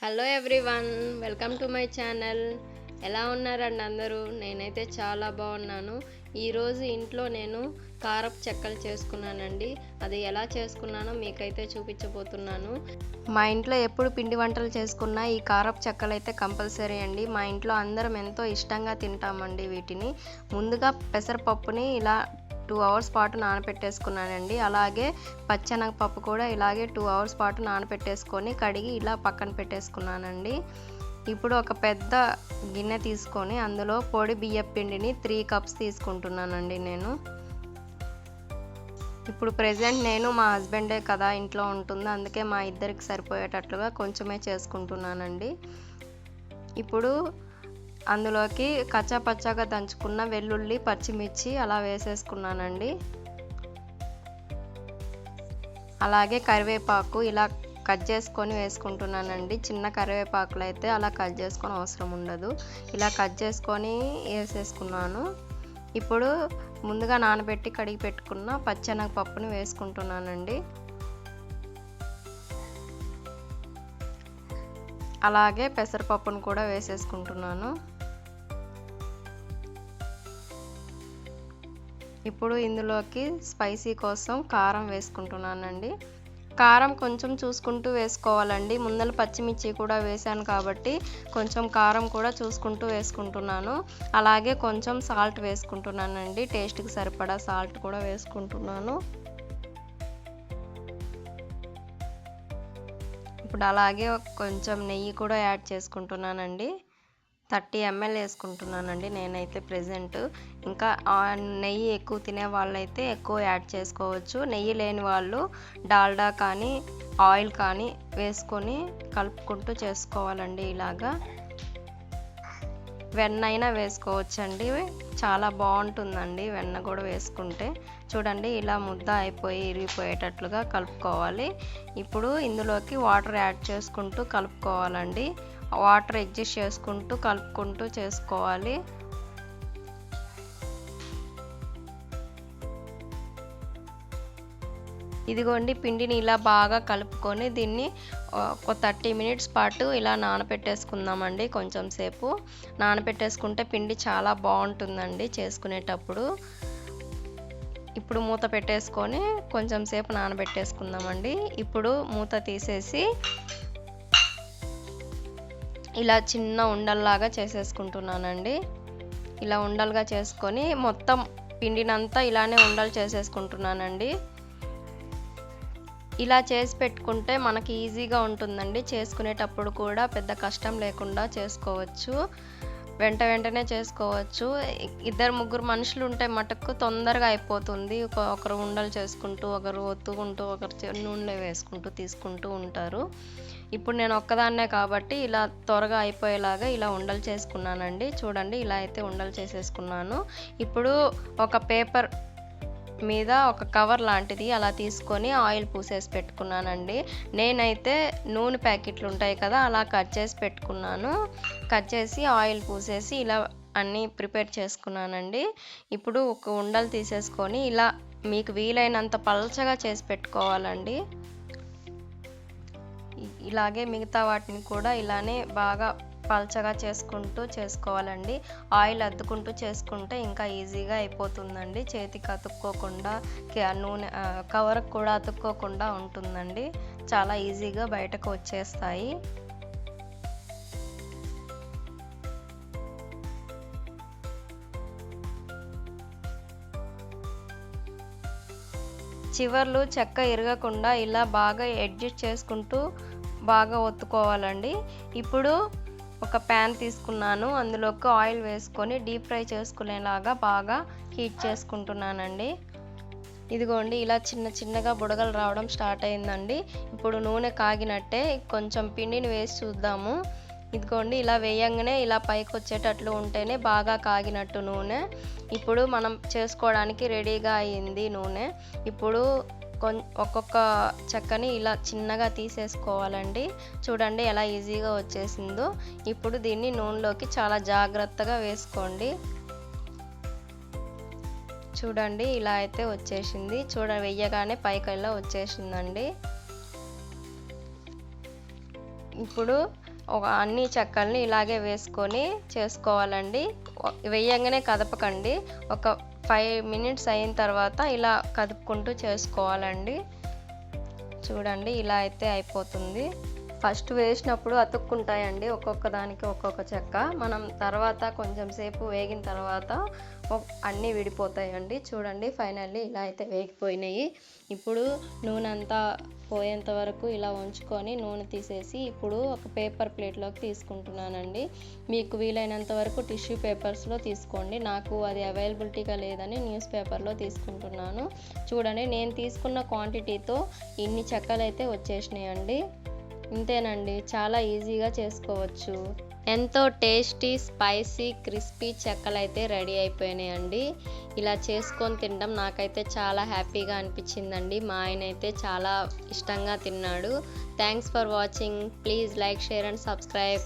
Hello everyone, welcome to my channel. ఎలా ఉన్నారండి అందరూ? నేనైతే చాలా బాగున్నాను. ఈరోజు ఇంట్లో నేను కారపు చెక్కలు చేసుకున్నానండి. అది ఎలా చేసుకున్నానో మీకైతే చూపించబోతున్నాను. మా ఇంట్లో ఎప్పుడు పిండి వంటలు చేసుకున్నా ఈ కారపు చెక్కలు అయితే కంపల్సరీ అండి. మా ఇంట్లో అందరం ఎంతో ఇష్టంగా తింటామండి వీటిని. ముందుగా పెసరపప్పుని ఇలా 2 అవర్స్ పాటు నానబెట్టేసుకున్నానండి. అలాగే పచ్చెనగపప్పు కూడా ఇలాగే 2 అవర్స్ పాటు నానబెట్టేసుకొని కడిగి ఇలా పక్కన పెట్టేసుకున్నానండి. ఇప్పుడు ఒక పెద్ద గిన్నె తీసుకొని అందులో పొడి బియ్యపు పిండిని 3 కప్స్ తీసుకుంటున్నానండి నేను. ఇప్పుడు ప్రెజెంట్ నేను మా హస్బెండే కదా ఇంట్లో ఉంటుంది, అందుకే మా ఇద్దరికి సరిపోయేటట్లుగా కొంచెమే చేసుకుంటున్నానండి. ఇప్పుడు అందులోకి కచ్చాపచ్చాగా దంచుకున్న వెల్లుల్లి, పచ్చిమిర్చి అలా వేసేసుకున్నానండి. అలాగే కరివేపాకు ఇలా కట్ చేసుకొని వేసుకుంటున్నానండి. చిన్న కరివేపాకులు అయితే అలా కట్ చేసుకొని అవసరం ఉండదు. ఇలా కట్ చేసుకొని వేసేసుకున్నాను. ఇప్పుడు ముందుగా నానబెట్టి కడిగి పెట్టుకున్న పచ్చెనగపప్పుని వేసుకుంటున్నానండి. అలాగే పెసరపప్పును కూడా వేసేసుకుంటున్నాను. ఇప్పుడు ఇందులోకి స్పైసీ కోసం కారం వేసుకుంటున్నానండి. కారం కొంచెం చూసుకుంటూ వేసుకోవాలండి. ముందర పచ్చిమిర్చి కూడా వేసాను కాబట్టి కొంచెం కారం కూడా చూసుకుంటూ వేసుకుంటున్నాను. అలాగే కొంచెం సాల్ట్ వేసుకుంటున్నానండి. టేస్ట్కి సరిపడా సాల్ట్ కూడా వేసుకుంటున్నాను. ఇప్పుడు అలాగే కొంచెం నెయ్యి కూడా యాడ్ చేసుకుంటున్నానండి. 30 ml వేసుకుంటున్నానండి నేనైతే ప్రెజెంట్. ఇంకా నెయ్యి ఎక్కువ తినే వాళ్ళైతే ఎక్కువ యాడ్ చేసుకోవచ్చు. నెయ్యి లేని వాళ్ళు డాల్డా కానీ ఆయిల్ కానీ వేసుకొని కలుపుకుంటూ చేసుకోవాలండి. ఇలాగా వెన్న అయినా వేసుకోవచ్చండి, చాలా బాగుంటుందండి వెన్న కూడా వేసుకుంటే. చూడండి ఇలా ముద్ద అయిపోయి ఇరిగిపోయేటట్లుగా కలుపుకోవాలి. ఇప్పుడు ఇందులోకి వాటర్ యాడ్ చేసుకుంటూ కలుపుకోవాలండి. వాటర్ అడ్జస్ట్ చేసుకుంటూ కలుపుకుంటూ చేసుకోవాలి. ఇదిగోండి పిండిని ఇలా బాగా కలుపుకొని దీన్ని ఒక 30 మినిట్స్ పాటు ఇలా నానబెట్టేసుకుందామండి. కొంచెం సేపు నానబెట్టేసుకుంటే పిండి చాలా బాగుంటుందండి చేసుకునేటప్పుడు. ఇప్పుడు మూత పెట్టేసుకొని కొంచెం సేపు నానబెట్టేసుకుందామండి. ఇప్పుడు మూత తీసేసి ఇలా చిన్న ఉండల్లాగా చేసేసుకుంటున్నానండి. ఇలా ఉండలుగా చేసుకొని మొత్తం పిండినంతా ఇలానే ఉండలు చేసేసుకుంటున్నానండి. ఇలా చేసి పెట్టుకుంటే మనకి ఈజీగా ఉంటుందండి. చేసుకునేటప్పుడు కూడా పెద్ద కష్టం లేకుండా చేసుకోవచ్చు. వెంటనే చేసుకోవచ్చు. 2-3 మనుషులు ఉంటే మటుకు తొందరగా అయిపోతుంది. ఒకరు ఉండలు చేసుకుంటూ, ఒకరు ఒత్తుకుంటూ, ఒకరు నూనెలో వేసుకుంటూ తీసుకుంటూ ఉంటారు. ఇప్పుడు నేను ఒక్కదాన్నే కాబట్టి ఇలా త్వరగా అయిపోయేలాగా ఇలా ఉండలు చేసుకున్నానండి. చూడండి ఇలా అయితే ఉండలు చేసేసుకున్నాను. ఇప్పుడు ఒక పేపర్ మీద ఒక కవర్ లాంటిది అలా తీసుకొని ఆయిల్ పూసేసి పెట్టుకున్నానండి. నేనైతే నూనె ప్యాకెట్లు ఉంటాయి కదా అలా కట్ చేసి పెట్టుకున్నాను. కట్ చేసి ఆయిల్ పూసేసి ఇలా అన్నీ ప్రిపేర్ చేసుకున్నానండి. ఇప్పుడు ఒక ఉండలు తీసేసుకొని ఇలా మీకు వీలైనంత పల్చగా చేసి పెట్టుకోవాలండి. ఇలాగే మిగతా వాటిని కూడా ఇలానే బాగా పల్చగా చేసుకుంటూ చేసుకోవాలండి. ఆయిల్ అద్దుకుంటూ చేసుకుంటే ఇంకా ఈజీగా అయిపోతుందండి. చేతికి అతుక్కోకుండా నూనె కవర్కి కూడా అతుక్కోకుండా ఉంటుందండి. చాలా ఈజీగా బయటకు వచ్చేస్తాయి. చివర్లు చెక్క ఇరగకుండా ఇలా బాగా అడ్జస్ట్ చేసుకుంటూ బాగా ఒత్తుకోవాలండి. ఇప్పుడు ఒక ప్యాన్ తీసుకున్నాను. అందులోకి ఆయిల్ వేసుకొని డీప్ ఫ్రై చేసుకునేలాగా బాగా హీట్ చేసుకుంటున్నానండి. ఇదిగోండి ఇలా చిన్నగా బుడగలు రావడం స్టార్ట్ అయిందండి. ఇప్పుడు నూనె కాగినట్టే కొంచెం పిండిని వేసి చూద్దాము. ఇదిగోండి ఇలా వేయంగానే ఇలా పైకి వచ్చేటట్లు ఉంటేనే బాగా కాగినట్టు నూనె. ఇప్పుడు మనం చేసుకోవడానికి రెడీగా అయ్యింది నూనె. ఇప్పుడు ఒక్కొక్క చెక్కని ఇలా చిన్నగా తీసేసుకోవాలండి. చూడండి ఎలా ఈజీగా వచ్చేసిందో. ఇప్పుడు దీన్ని నూనెలోకి చాలా జాగ్రత్తగా వేసుకోండి. చూడండి ఇలా అయితే వచ్చేసింది. వెయ్యగానే పైకి ఇలా వచ్చేసిందండి. ఇప్పుడు అన్ని చెక్కల్ని ఇలాగే వేసుకొని చేసుకోవాలండి. వేయంగానే కదపకండి. ఒక 5 మినిట్స్ అయిన తర్వాత ఇలా కదుపుకుంటూ చేసుకోవాలండి. చూడండి ఇలా అయితే అయిపోతుంది. ఫస్ట్ వేసినప్పుడు అతుక్కుంటాయండి ఒక్కొక్క దానికి ఒక్కొక్క చెక్క. మనం తర్వాత కొంచెం సేపు వేగిన తర్వాత అన్నీ విడిపోతాయండి. చూడండి ఫైనల్లీ ఇలా అయితే వేగిపోయినాయి. ఇప్పుడు నూనె అంతా పోయేంత వరకు ఇలా ఉంచుకొని నూనె తీసేసి ఇప్పుడు ఒక పేపర్ ప్లేట్లోకి తీసుకుంటున్నానండి. మీకు వీలైనంత వరకు టిష్యూ పేపర్స్లో తీసుకోండి. నాకు అది అవైలబిలిటీగా లేదని న్యూస్ పేపర్లో తీసుకుంటున్నాను. చూడండి నేను తీసుకున్న క్వాంటిటీతో ఇన్ని చెక్కలు అయితే వచ్చేసినాయండి. ఇంతేనండి, చాలా ఈజీగా చేసుకోవచ్చు. ఎంతో టేస్టీ, స్పైసీ, క్రిస్పీ చెక్కలైతే రెడీ అయిపోయినాయండి. ఇలా చేసుకొని తినడం నాకైతే చాలా హ్యాపీగా అనిపించిందండి. మా ఆయన అయితే చాలా ఇష్టంగా తిన్నాడు. Thanks for watching. Please like, share and subscribe.